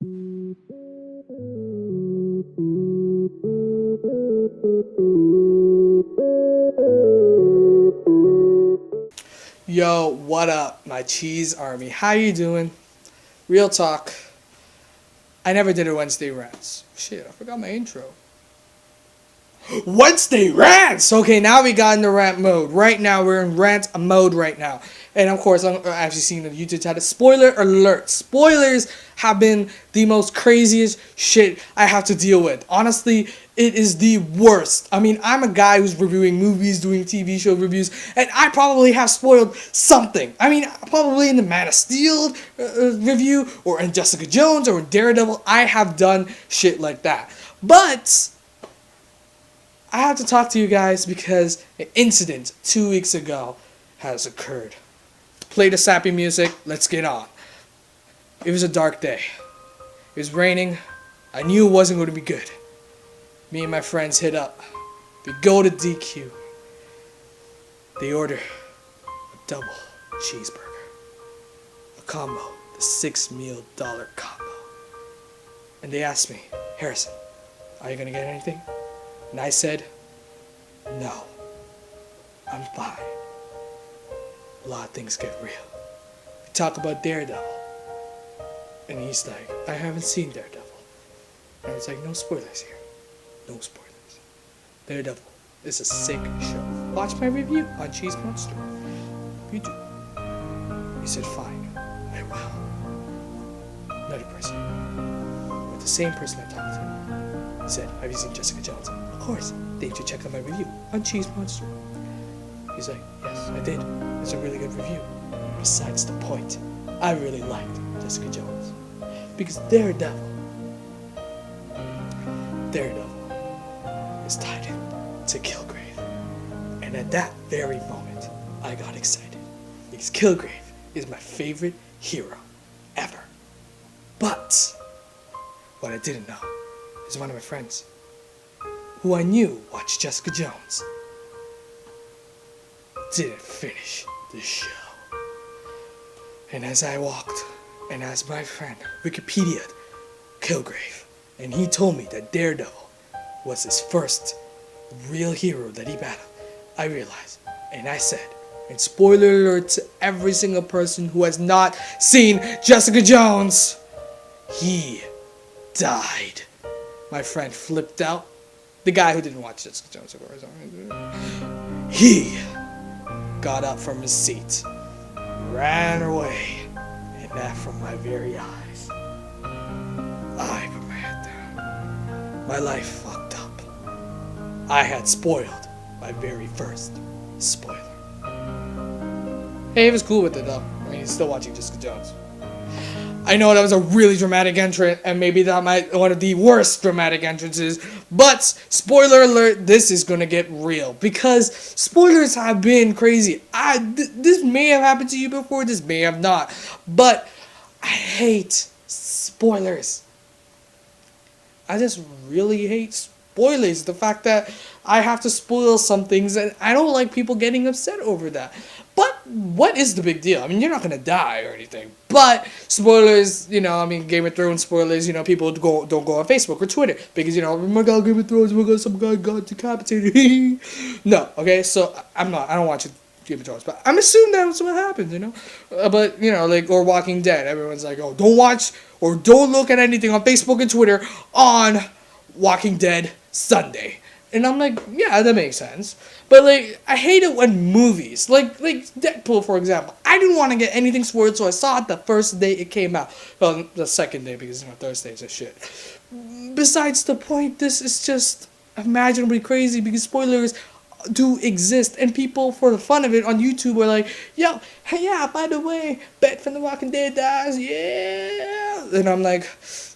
Yo, what up, my cheese army? How you doing? Real talk. I never did a Wednesday rants. Shit, I forgot my intro. Wednesday rants. Okay, now we got in the rant mode. Right now we're in rant mode right now, and of course I'm actually seeing the YouTube title. Spoiler alert! Spoilers have been the most craziest shit I have to deal with. Honestly, it is the worst. I mean, I'm a guy who's reviewing movies, doing TV show reviews, and I probably have spoiled something. I mean, probably in the Man of Steel review, or in Jessica Jones, or in Daredevil, I have done shit like that. But I have to talk to you guys because an incident 2 weeks ago has occurred. Play the sappy music, let's get on. It was a dark day. It was raining. I knew it wasn't going to be good. Me and my friends hit up. We go to DQ. They order a double cheeseburger. A combo. The $6 meal combo. And they asked me, Harrison, are you going to get anything? And I said, no, I'm fine. A lot of things get real. We talk about Daredevil. And he's like, I haven't seen Daredevil. And I was like, no spoilers here. No spoilers. Daredevil is a sick show. Watch my review on Cheese Monster. YouTube. He said, fine, I will. Another person. But the same person I talked to. He said, have you seen Jessica Jones? Of course. Didn't you check out my review on Cheese Monster? He's like, yes, I did. It's a really good review. Besides the point, I really liked Jessica Jones. Because Daredevil is tied in to Kilgrave. And at that very moment, I got excited. Because Kilgrave is my favorite hero ever. But what I didn't know is one of my friends, who I knew watched Jessica Jones, didn't finish the show. And as I walked, and as my friend Wikipedia'd Kilgrave, and he told me that Daredevil was his first real hero that he battled, I realized, and I said, and spoiler alert to every single person who has not seen Jessica Jones, he died. My friend flipped out. The guy who didn't watch Jessica Jones, of course. He got up from his seat, ran away, and that from my very eyes. I put my head down. My life fucked up. I had spoiled my very first spoiler. Hey, he was cool with it though. I mean, he's still watching Jessica Jones. I know that was a really dramatic entrance, and maybe that might one of the worst dramatic entrances, but spoiler alert, this is gonna get real, because spoilers have been crazy. This may have happened to you before, this may have not, but I hate spoilers. I just really hate spoilers. The fact that I have to spoil some things, and I don't like people getting upset over that. But what is the big deal? I mean, you're not gonna die or anything. But spoilers, I mean, Game of Thrones spoilers, people don't go on Facebook or Twitter because, oh my God, Game of Thrones, oh my God, some guy got decapitated. No, okay, so I don't watch Game of Thrones, but I'm assuming that's what happens, But, or Walking Dead, everyone's like, oh, don't watch or don't look at anything on Facebook and Twitter on Walking Dead Sunday. And I'm like, yeah, that makes sense. But, I hate it when movies, like Deadpool, for example. I didn't want to get anything spoiled, so I saw it the first day it came out. Well, the second day, because, Thursdays are shit. Besides the point, this is just imaginably crazy, because spoilers do exist, and people, for the fun of it, on YouTube are like, yo, hey, yeah, by the way, Bet from The Walking Dead dies, yeah. And I'm like,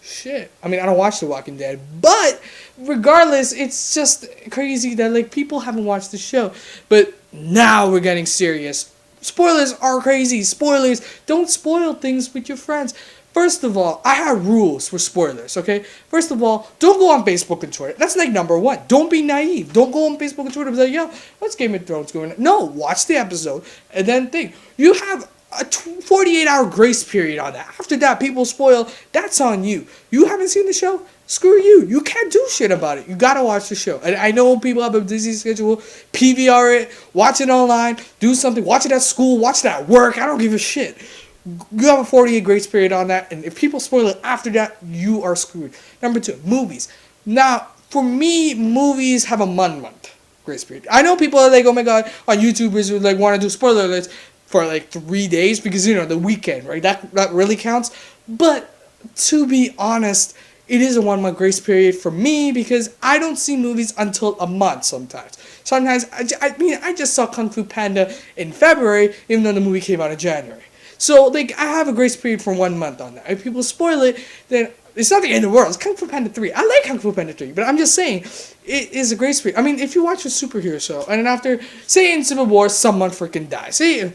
shit. I mean, I don't watch The Walking Dead, but regardless, it's just crazy that, people haven't watched the show. But now we're getting serious. Spoilers are crazy. Spoilers. Don't spoil things with your friends. First of all, I have rules for spoilers, okay? First of all, don't go on Facebook and Twitter. That's number one. Don't be naive. Don't go on Facebook and Twitter and be like, yo, what's Game of Thrones going on? No, watch the episode and then think. You have a 48-hour grace period on that. After that, people spoil. That's on you. You haven't seen the show? Screw you. You can't do shit about it. You gotta watch the show. And I know people have a busy schedule. PVR it, watch it online, do something, watch it at school, watch it at work. I don't give a shit. You have a 48 grace period on that, and if people spoil it after that, you are screwed. Number 2, movies. Now, for me, movies have a month grace period. I know people are like, oh my god, on YouTubers who like want to do spoiler alerts for like 3 days because the weekend, right? That really counts. But to be honest, it is a 1 month grace period for me because I don't see movies until a month sometimes. Sometimes, I just saw Kung Fu Panda in February, even though the movie came out in January. So, like, I have a grace period for 1 month on that. If people spoil it, then it's not the end of the world. It's Kung Fu Panda 3. I like Kung Fu Panda 3, but I'm just saying, it is a grace period. I mean, if you watch a superhero show, and then after, say in Civil War, someone freaking dies. Say,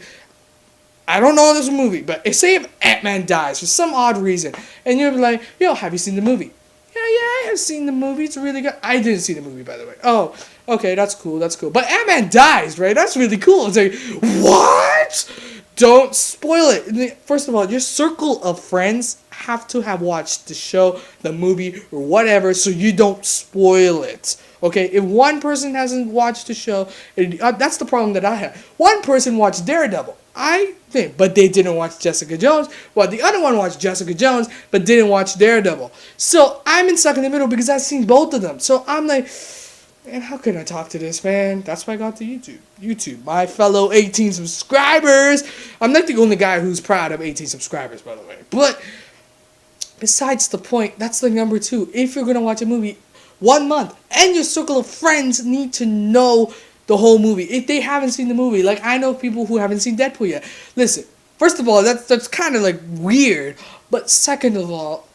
I don't know this movie, but say if Ant-Man dies for some odd reason, and you're like, yo, have you seen the movie? Yeah, I have seen the movie. It's really good. I didn't see the movie, by the way. Oh, okay, that's cool. But Ant-Man dies, right? That's really cool. It's like, what? Don't spoil it. First of all, your circle of friends have to have watched the show, the movie, or whatever, so you don't spoil it. Okay, if one person hasn't watched the show, that's the problem that I have. One person watched Daredevil, I think, but they didn't watch Jessica Jones. Well, the other one watched Jessica Jones, but didn't watch Daredevil. So I'm stuck in the middle because I've seen both of them. So I'm like, man, how can I talk to this, man? That's why I got to YouTube. YouTube, my fellow 18 subscribers. I'm not the only guy who's proud of 18 subscribers, by the way. But besides the point, that's like number 2. If you're going to watch a movie, 1 month, and your circle of friends need to know the whole movie. If they haven't seen the movie, like I know people who haven't seen Deadpool yet. Listen, first of all, that's kind of like weird. But second of all,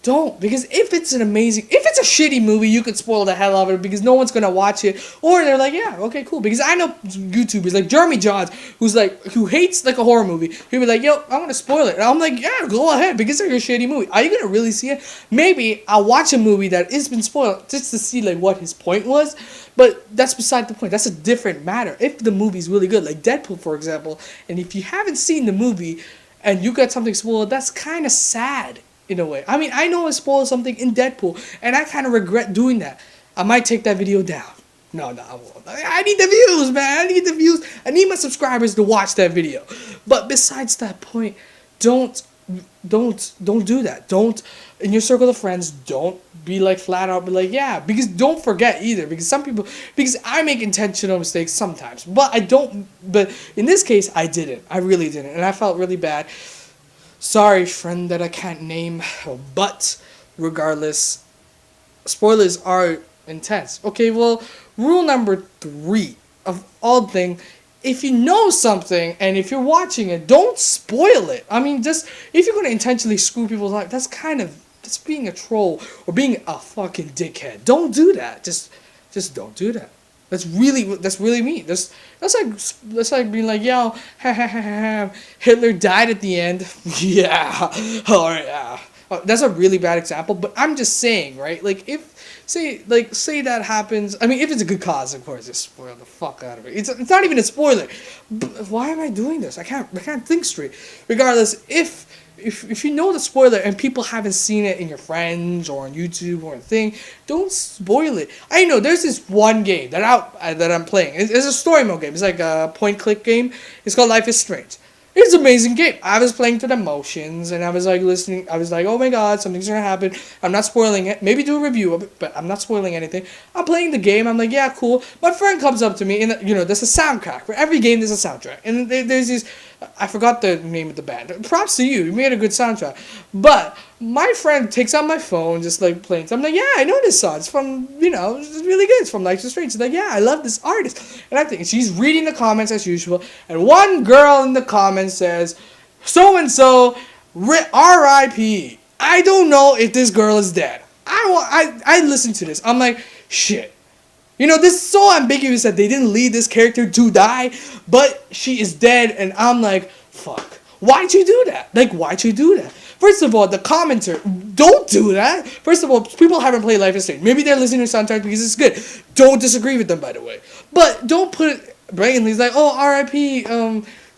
don't, because if it's a shitty movie, you could spoil the hell out of it because no one's gonna watch it, or they're like, yeah, okay, cool. Because I know YouTubers like Jeremy Johns, who hates like a horror movie. He'll be like, yo, I'm gonna spoil it, and I'm like, yeah, go ahead, because it's like a shitty movie. Are you gonna really see it? Maybe I'll watch a movie that has been spoiled just to see like what his point was, but that's beside the point. That's a different matter. If the movie's really good, like Deadpool, for example, and if you haven't seen the movie and you got something spoiled, that's kind of sad. In a way. I mean, I know I spoiled something in Deadpool, and I kind of regret doing that. I might take that video down. No, I won't. I need the views, man. I need the views. I need my subscribers to watch that video. But besides that point, don't do that. Don't, in your circle of friends, don't be like flat out, be like, yeah. Because don't forget either. Because I make intentional mistakes sometimes. But in this case, I didn't. I really didn't. And I felt really bad. Sorry, friend that I can't name, but regardless, spoilers are intense. Okay, well, rule number 3 of all thing, if you know something and if you're watching it, don't spoil it. I mean, just if you're going to intentionally screw people's life, that's being a troll or being a fucking dickhead. Don't do that. Just don't do that. That's really mean. That's like being like, yo, Hitler died at the end. Yeah, alright, yeah. That's a really bad example, but I'm just saying, right? Like say that happens. I mean, if it's a good cause, of course, just spoil the fuck out of it. It's not even a spoiler. But why am I doing this? I can't think straight. Regardless, if you know the spoiler and people haven't seen it in your friends or on YouTube or a thing, don't spoil it. I know there's this one game that I'm playing. It's a story mode game. It's like a point-click game. It's called Life is Strange. It's an amazing game. I was playing to the motions and I was like listening. I was like, oh my god, something's gonna happen. I'm not spoiling it. Maybe do a review of it, but I'm not spoiling anything. I'm playing the game. I'm like, yeah, cool. My friend comes up to me and there's a soundtrack. For every game, there's a soundtrack. And there's these, I forgot the name of the band. Props to you. You made a good soundtrack. But my friend takes out my phone, just like playing. I'm like, yeah, I know this song. It's from, it's really good. It's from Life is Strange. She's like, yeah, I love this artist. And I think she's reading the comments as usual. And one girl in the comments says, so-and-so, R.I.P. I don't know if this girl is dead. I listened to this. I'm like, shit. This is so ambiguous that they didn't lead this character to die, but she is dead, and I'm like, fuck. Why'd you do that? Like, why'd you do that? First of all, the commenter, don't do that. First of all, people haven't played Life is Strange. Maybe they're listening to soundtrack because it's good. Don't disagree with them, by the way. But don't put it blatantly. It's like, oh, R.I.P.,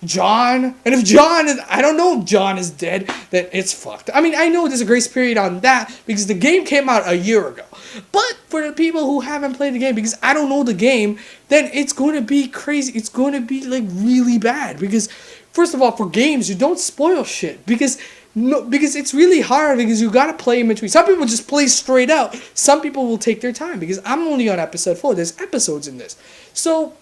John. And if John is, I don't know if John is dead, then it's fucked. I mean, I know there's a grace period on that because the game came out a year ago. But for the people who haven't played the game, because I don't know the game, then it's going to be crazy. It's going to be like really bad because, first of all, for games, you don't spoil shit because. No, because it's really hard because you gotta play in between. Some people just play straight out. Some people will take their time because I'm only on episode 4. There's episodes in this. So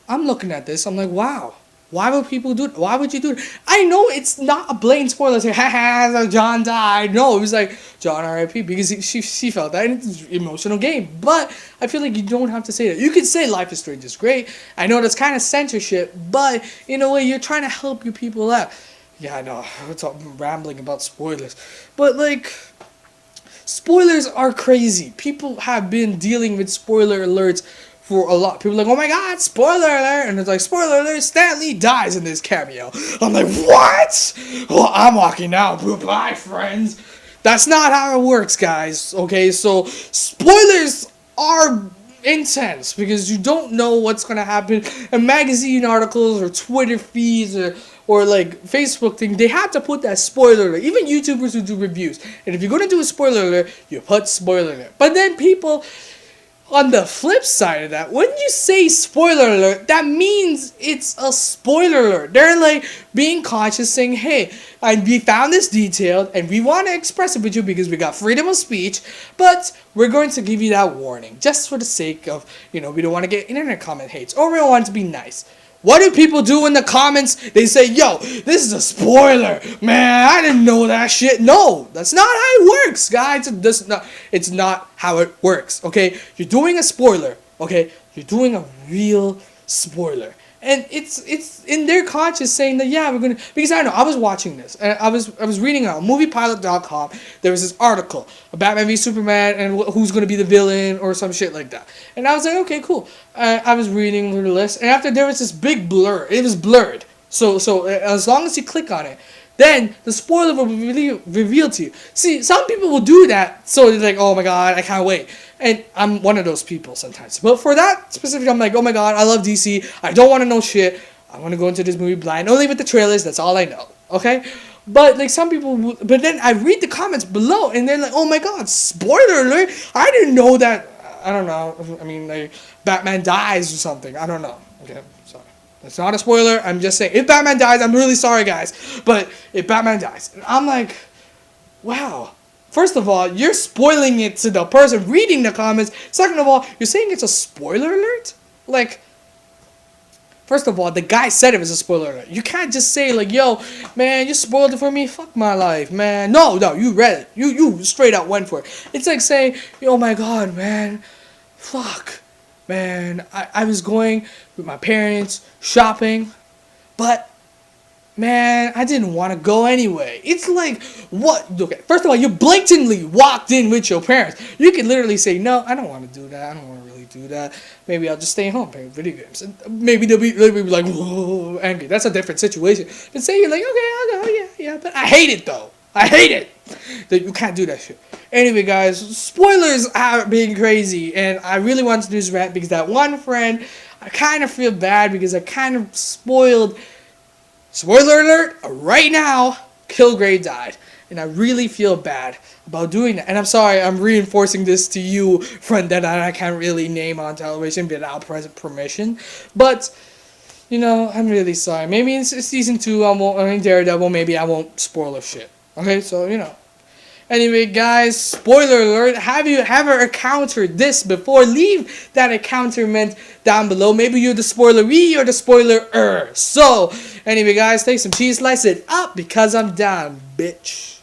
I'm looking at this. I'm like, wow. Why would people do it? Why would you do it? I know it's not a blatant spoiler. Say, haha, John died. No, it was like, John R.I.P. because she felt that. And it's an emotional game. But I feel like you don't have to say that. You can say Life is Strange is great. I know that's kind of censorship. But in a way, you're trying to help your people out. Yeah, I know. I'm rambling about spoilers. But, like, spoilers are crazy. People have been dealing with spoiler alerts for a lot. People are like, oh my god, spoiler alert. And it's like, spoiler alert, Stan Lee dies in this cameo. I'm like, what? Well, I'm walking out. Goodbye, friends. That's not how it works, guys. Okay, so spoilers are intense because you don't know what's going to happen. And magazine articles or Twitter feeds or like Facebook thing, they have to put that spoiler alert. Even YouTubers who do reviews. And if you're going to do a spoiler alert, you put spoiler alert. But then people, on the flip side of that, when you say spoiler alert, that means it's a spoiler alert. They're like being conscious saying, hey, we found this detailed and we want to express it with you because we got freedom of speech, but we're going to give you that warning just for the sake of, we don't want to get internet comment hates or we don't want it to be nice. What do people do in the comments? They say, yo, this is a spoiler. Man, I didn't know that shit. No, that's not how it works, guys. It's not how it works, okay? You're doing a spoiler, okay? You're doing a real spoiler. And it's in their conscience saying that, yeah, we're going to... Because I know, I was watching this. And I was reading on moviepilot.com. There was this article about Batman v Superman and who's going to be the villain or some shit like that. And I was like, okay, cool. I was reading the list. And after there was this big blur. It was blurred. So as long as you click on it, then the spoiler will be revealed to you. See, some people will do that. So they're like, oh my god, I can't wait. And I'm one of those people sometimes. But for that specific, I'm like, oh my god, I love DC. I don't want to know shit. I want to go into this movie blind. Only with the trailers, that's all I know. Okay? But like some people, but then I read the comments below and they're like, oh my god, spoiler alert. I didn't know that. I don't know. I mean, like, Batman dies or something. I don't know. Okay? Sorry. That's not a spoiler. I'm just saying, if Batman dies, I'm really sorry, guys. But if Batman dies, and I'm like, wow. First of all, you're spoiling it to the person reading the comments. Second of all, you're saying it's a spoiler alert? Like, first of all, the guy said it was a spoiler alert. You can't just say, like, yo, man, you spoiled it for me. Fuck my life, man. No, you read it. You straight out went for it. It's like saying, oh my god, man. Fuck. Man, I was going with my parents shopping, but man, I didn't want to go anyway. It's like, what? Okay, first of all, you blatantly walked in with your parents. You can literally say, no, I don't want to do that. I don't want to really do that. Maybe I'll just stay home playing video games. And maybe they'll be like, whoa, angry. That's a different situation. But say you're like, okay, I'll go, yeah. But I hate it, though. I hate it. That you can't do that shit. Anyway, guys, spoilers are being crazy. And I really wanted to do this rant because that one friend, I kind of feel bad because I kind of spoiled. Spoiler alert, right now, Kilgrave died. And I really feel bad about doing that. And I'm sorry, I'm reinforcing this to you, friend that I can't really name on television without present permission. But, I'm really sorry. Maybe in season 2, Daredevil, maybe I won't spoil shit. Okay, so, Anyway, guys, spoiler alert. Have you ever encountered this before? Leave that encounterment down below. Maybe you're the spoiler-y or the spoiler-er. So, anyway, guys, take some cheese, slice it up because I'm down, bitch.